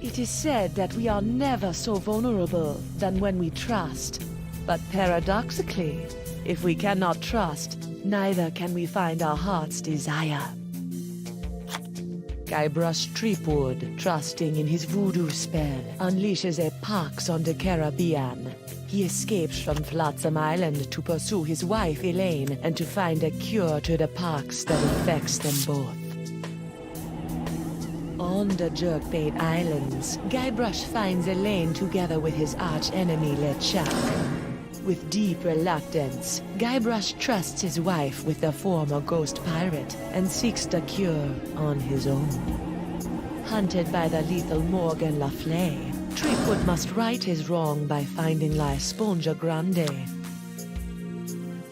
It is said that we are never so vulnerable than when we trust. But paradoxically, if we cannot trust, neither can we find our heart's desire. Guybrush Threepwood, trusting in his voodoo spell, unleashes a pox on the Caribbean. He escapes from Flotsam Island to pursue his wife Elaine and to find a cure to the pox that affects them both. On the Jerkbait Islands, Guybrush finds Elaine together with his arch-enemy LeCherche. With deep reluctance, Guybrush trusts his wife with the former ghost pirate and seeks the cure on his own. Hunted by the lethal Morgan Le Fay, Threepwood must right his wrong by finding La Esponja Grande.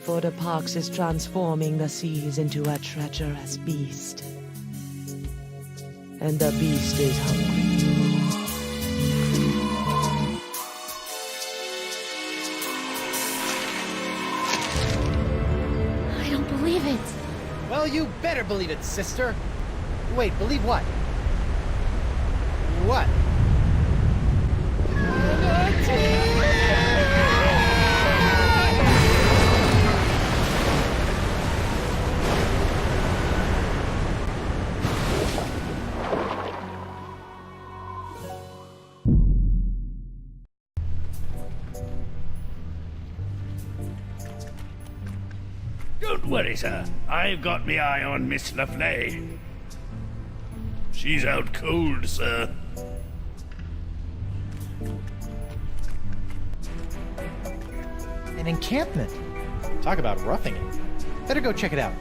For the pox is transforming the seas into a treacherous beast. And the beast is hungry. I don't believe it. Well, you better believe it, sister. Wait, believe what? What? Don't worry, sir. I've got me eye on Miss Le Fay. She's out cold, sir. An encampment. Talk about roughing it. Better go check it out.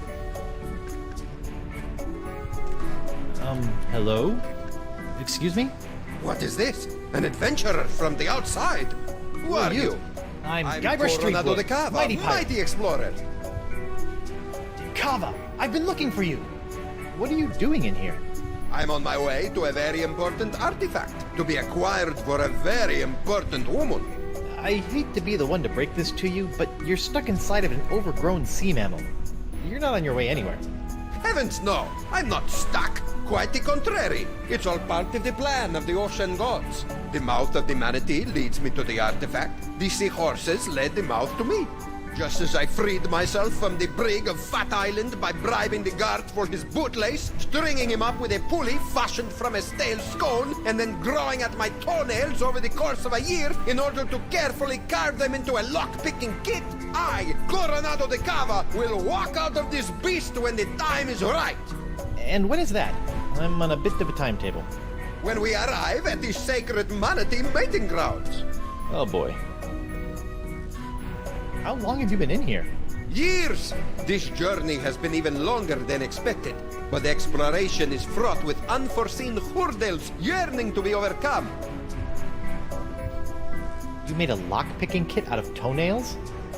Hello? Excuse me? What is this? An adventurer from the outside? Who are you? I'm Guybrush Coronado de Threepwood, Cava, mighty pirate. mighty explorer. Cava, I've been looking for you. What are you doing in here? I'm on my way to a very important artifact to be acquired for a very important woman. I hate to be the one to break this to you, but you're stuck inside of an overgrown sea mammal. You're not on your way anywhere. Heavens no, I'm not stuck. Quite the contrary. It's all part of the plan of the ocean gods. The mouth of the manatee leads me to the artifact. The seahorses led the mouth to me. Just as I freed myself from the brig of Fat Island by bribing the guard for his bootlace, stringing him up with a pulley fashioned from a stale scone, and then growing at my toenails over the course of a year in order to carefully carve them into a lock-picking kit, I, Coronado de Cava, will walk out of this beast when the time is right. And when is that? I'm on a bit of a timetable. When we arrive at the sacred manatee mating grounds. Oh boy. How long have you been in here? Years! This journey has been even longer than expected, but the exploration is fraught with unforeseen hurdles yearning to be overcome. You made a lock-picking kit out of toenails?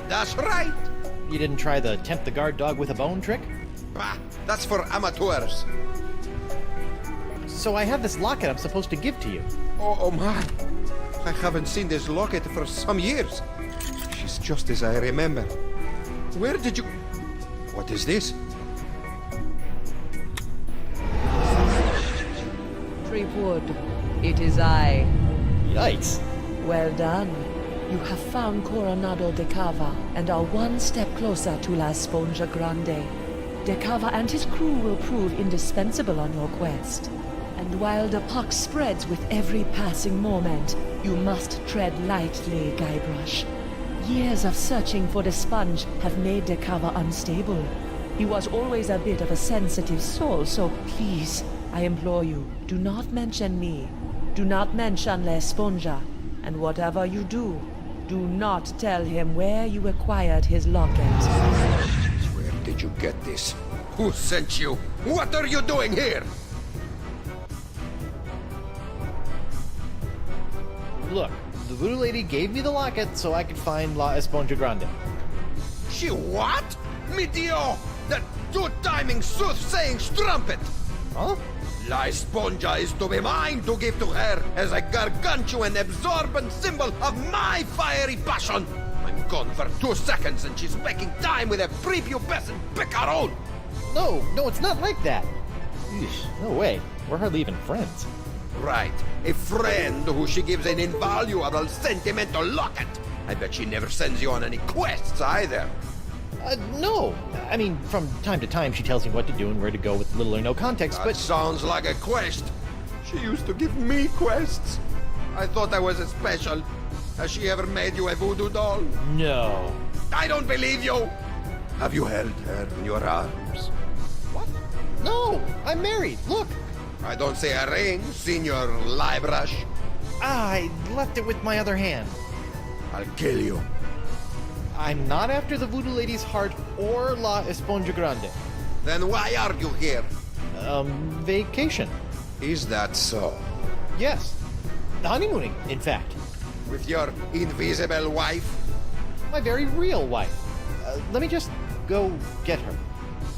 That's right! You didn't try the tempt the guard dog with a bone trick? Bah, that's for amateurs. So I have this locket I'm supposed to give to you. Oh my! I haven't seen this locket for some years. She's just as I remember. Where did you... What is this? Threepwood, it is I. Yikes. Well done. You have found Coronado de Cava and are one step closer to La Esponja Grande. De Cava and his crew will prove indispensable on your quest. And while the pox spreads with every passing moment, you must tread lightly, Guybrush. Years of searching for the sponge have made De Cava unstable. He was always a bit of a sensitive soul, so please, I implore you, do not mention me. Do not mention La Esponja. And whatever you do, do not tell him where you acquired his locket. Where did you get this? Who sent you? What are you doing here? Look, the voodoo lady gave me the locket so I could find La Esponja Grande. She what? Meteor! That two-timing soothsaying strumpet! Huh? La Esponja is to be mine to give to her as a gargantuan absorbent symbol of my fiery passion! I'm gone for 2 seconds and she's making time with a prepubescent picaron! No, it's not like that. Eesh, no way. We're hardly even friends. Right. A friend who she gives an invaluable sentimental locket. I bet she never sends you on any quests either. No. I mean, from time to time she tells me what to do and where to go with little or no context, That but... sounds like a quest. She used to give me quests. I thought I was a special. Has she ever made you a voodoo doll? No. I don't believe you! Have you held her in your arms? What? No! I'm married! Look! I don't see a ring, Senor Guybrush. I left it with my other hand. I'll kill you. I'm not after the voodoo lady's heart or La Esponja Grande. Then why are you here? Vacation. Is that so? Yes. Honeymooning, in fact. With your invisible wife? My very real wife. Let me just go get her.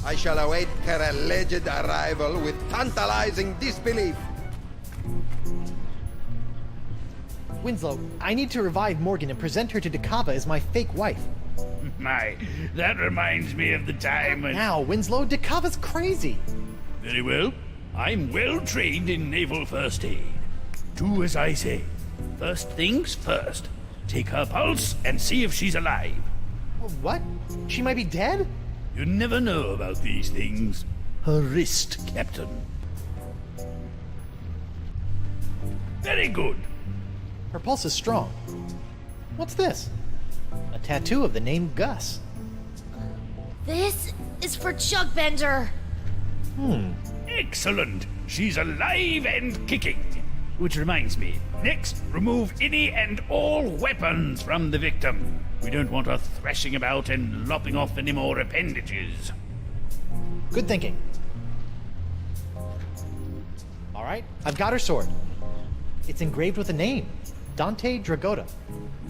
I shall await her alleged arrival with tantalizing disbelief. Winslow, I need to revive Morgan and present her to Dakava as my fake wife. My, that reminds me of the time when... Now, Winslow, Dakava's crazy. Very well. I'm well trained in naval first aid. Do as I say. First things first. Take her pulse and see if she's alive. What? She might be dead? You never know about these things. Her wrist, Captain. Very good. Her pulse is strong. What's this? A tattoo of the name Gus. This is for Chugbender. Excellent. She's alive and kicking. Which reminds me, next, remove any and all weapons from the victim. We don't want her thrashing about and lopping off any more appendages. Good thinking. All right, I've got her sword. It's engraved with a name, Dante Dragota.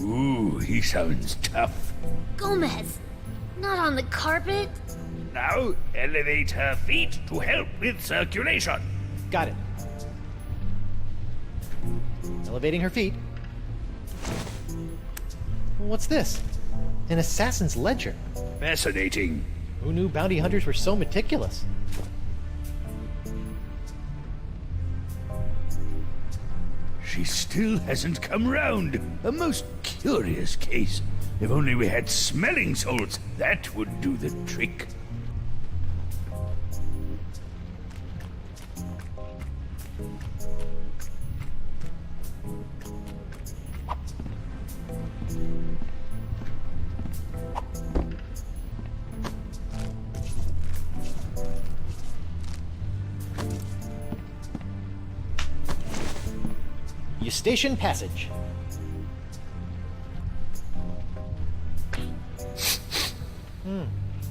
Ooh, he sounds tough. Gomez, not on the carpet. Now, elevate her feet to help with circulation. Got it. Elevating her feet. What's this? An assassin's ledger. Fascinating. Who knew bounty hunters were so meticulous? She still hasn't come round. A most curious case. If only we had smelling salts, that would do the trick. Eustachian Passage.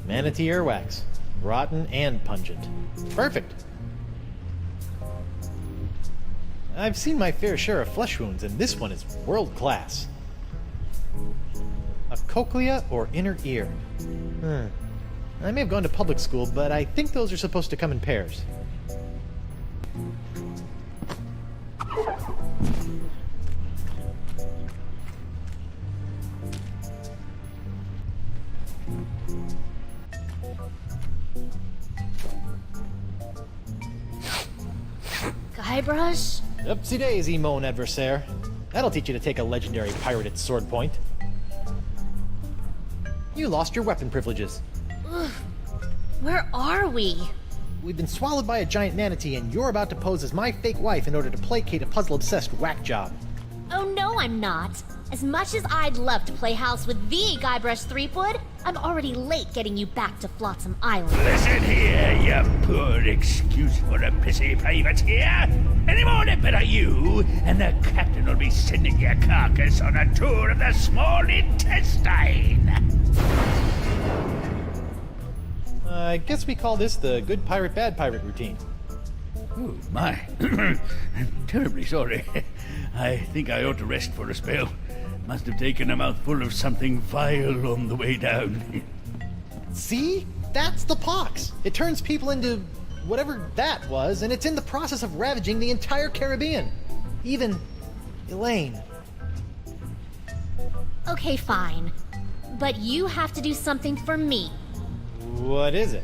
Manatee earwax. Rotten and pungent. Perfect. I've seen my fair share of flesh wounds, and this one is world class. A cochlea or inner ear. I may have gone to public school, but I think those are supposed to come in pairs. Guybrush? Upsy daisy, mon adversaire. That'll teach you to take a legendary pirated sword point. You lost your weapon privileges. Ugh. Where are we? We've been swallowed by a giant manatee, and you're about to pose as my fake wife in order to placate a puzzle-obsessed whack job. Oh no, I'm not. As much as I'd love to play house with the Guybrush Threepwood, I'm already late getting you back to Flotsam Island. Listen here, you poor excuse for a pissy privateer. Any more nipper are you, and the captain will be sending your carcass on a tour of the small intestine. I guess we call this the good pirate, bad pirate routine. Oh, my. I'm terribly sorry. I think I ought to rest for a spell. Must have taken a mouthful of something vile on the way down. See? That's the pox. It turns people into whatever that was, and it's in the process of ravaging the entire Caribbean. Even Elaine. Okay, fine. But you have to do something for me. What is it?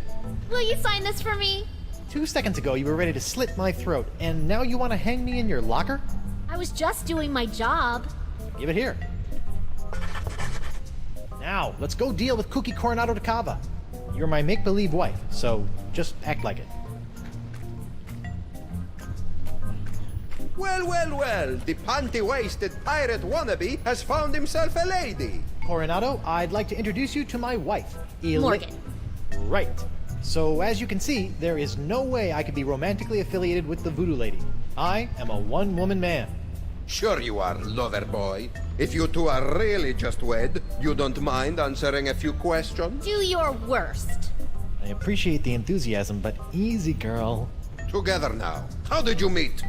Will you sign this for me? 2 seconds ago you were ready to slit my throat, and now you want to hang me in your locker? I was just doing my job. Give it here. Now, let's go deal with Cookie Coronado de Cava. You're my make-believe wife, so just act like it. Well, well, well, the panty-waisted pirate wannabe has found himself a lady. Coronado, I'd like to introduce you to my wife, Morgan. Right. So, as you can see, there is no way I could be romantically affiliated with the voodoo lady. I am a one-woman man. Sure you are, lover boy. If you two are really just wed, you don't mind answering a few questions? Do your worst. I appreciate the enthusiasm, but easy, girl. Together now. How did you meet?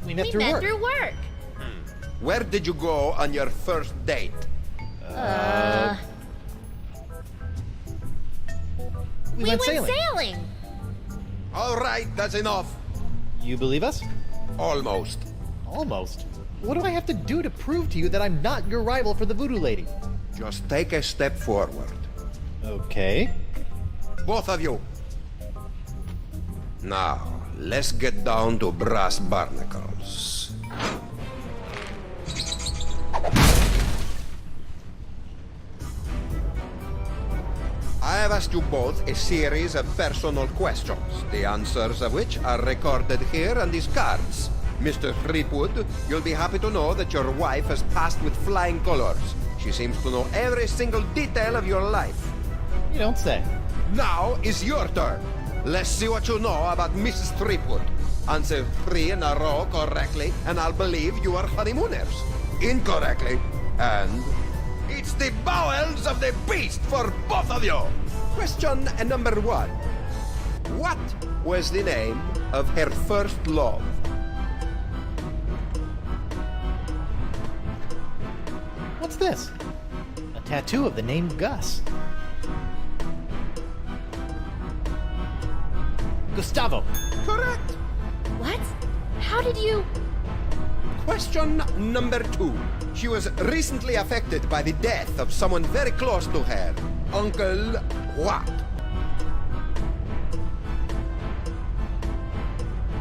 We met We through met work. through work. Where did you go on your first date? We went sailing. All right, that's enough. You believe us? Almost. Almost. What do I have to do to prove to you that I'm not your rival for the voodoo lady? Just take a step forward. Okay. Both of you. Now, let's get down to brass barnacles. I have asked you both a series of personal questions, the answers of which are recorded here on these cards. Mr. Threepwood, you'll be happy to know that your wife has passed with flying colors. She seems to know every single detail of your life. You don't say. Now is your turn. Let's see what you know about Mrs. Threepwood. Answer 3 in a row correctly, and I'll believe you are honeymooners. Incorrectly, and it's the bowels of the beast for both of you. Question number 1. What was the name of her first love? What's this? A tattoo of the name Gus. Gustavo. Correct. What? How did you... Question number 2. She was recently affected by the death of someone very close to her. Uncle what?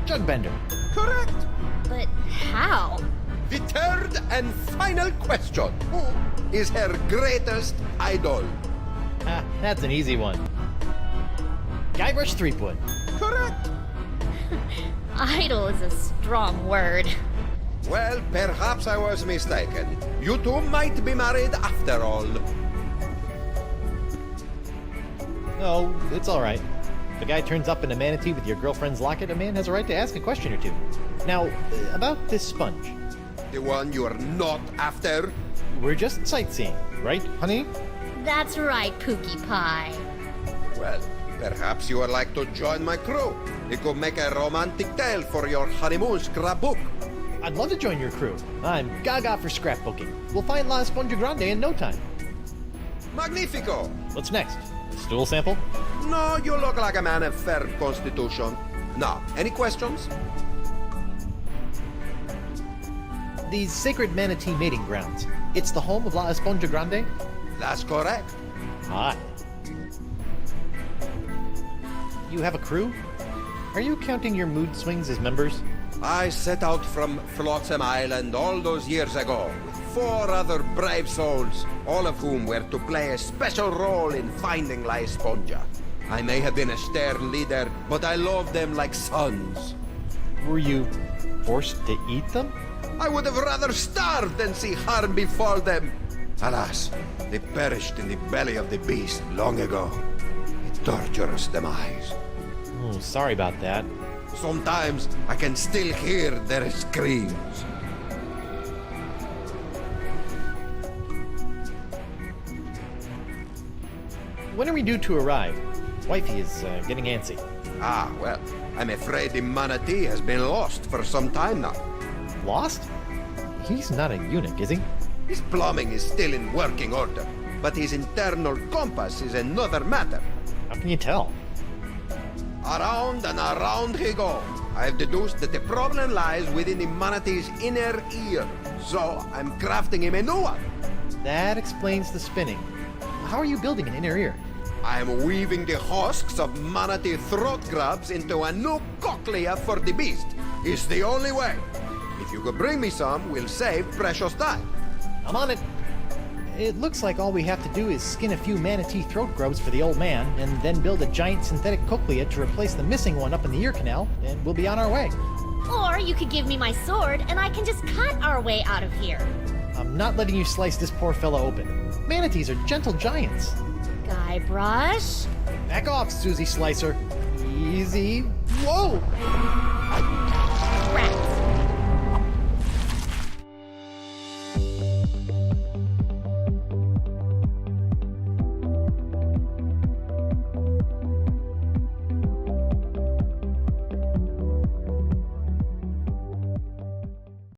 Jugbender. Correct. But how? The third and final question. Who is her greatest idol? Ah, that's an easy one. Guybrush Threepwood. Correct. Idol is a strong word. Well, perhaps I was mistaken. You two might be married after all. No, it's all right. If a guy turns up in a manatee with your girlfriend's locket, a man has a right to ask a question or two. Now, about this sponge. The one you are not after? We're just sightseeing, right, honey? That's right, Pookie Pie. Well, perhaps you would like to join my crew. It could make a romantic tale for your honeymoon scrapbook. I'd love to join your crew. I'm gaga for scrapbooking. We'll find La Esponja Grande in no time. Magnifico! What's next? Stool sample? No, you look like a man of firm constitution. Now, any questions? These sacred manatee mating grounds. It's the home of La Esponja Grande? That's correct. Hot. You have a crew? Are you counting your mood swings as members? I set out from Flotsam Island all those years ago with 4 other brave souls, all of whom were to play a special role in finding La Esponja. I may have been a stern leader, but I loved them like sons. Were you forced to eat them? I would have rather starved than see harm befall them. Alas, they perished in the belly of the beast long ago. A torturous demise. Oh, sorry about that. Sometimes I can still hear their screams. When are we due to arrive? Wifey is getting antsy. Ah, well, I'm afraid the manatee has been lost for some time now. Lost? He's not a eunuch, is he? His plumbing is still in working order, but his internal compass is another matter. How can you tell? Around and around he goes. I've deduced that the problem lies within the manatee's inner ear, so I'm crafting him a new one. That explains the spinning. how are you building an inner ear? I am weaving the husks of manatee throat grubs into a new cochlea for the beast. It's the only way. If you could bring me some, we'll save precious time. I'm on it. It looks like all we have to do is skin a few manatee throat grubs for the old man, and then build a giant synthetic cochlea to replace the missing one up in the ear canal, and we'll be on our way. Or you could give me my sword and I can just cut our way out of here. I'm not letting you slice this poor fella open. Manatees are gentle giants. Guybrush? Back off, Susie Slicer. Easy. Whoa! Rats.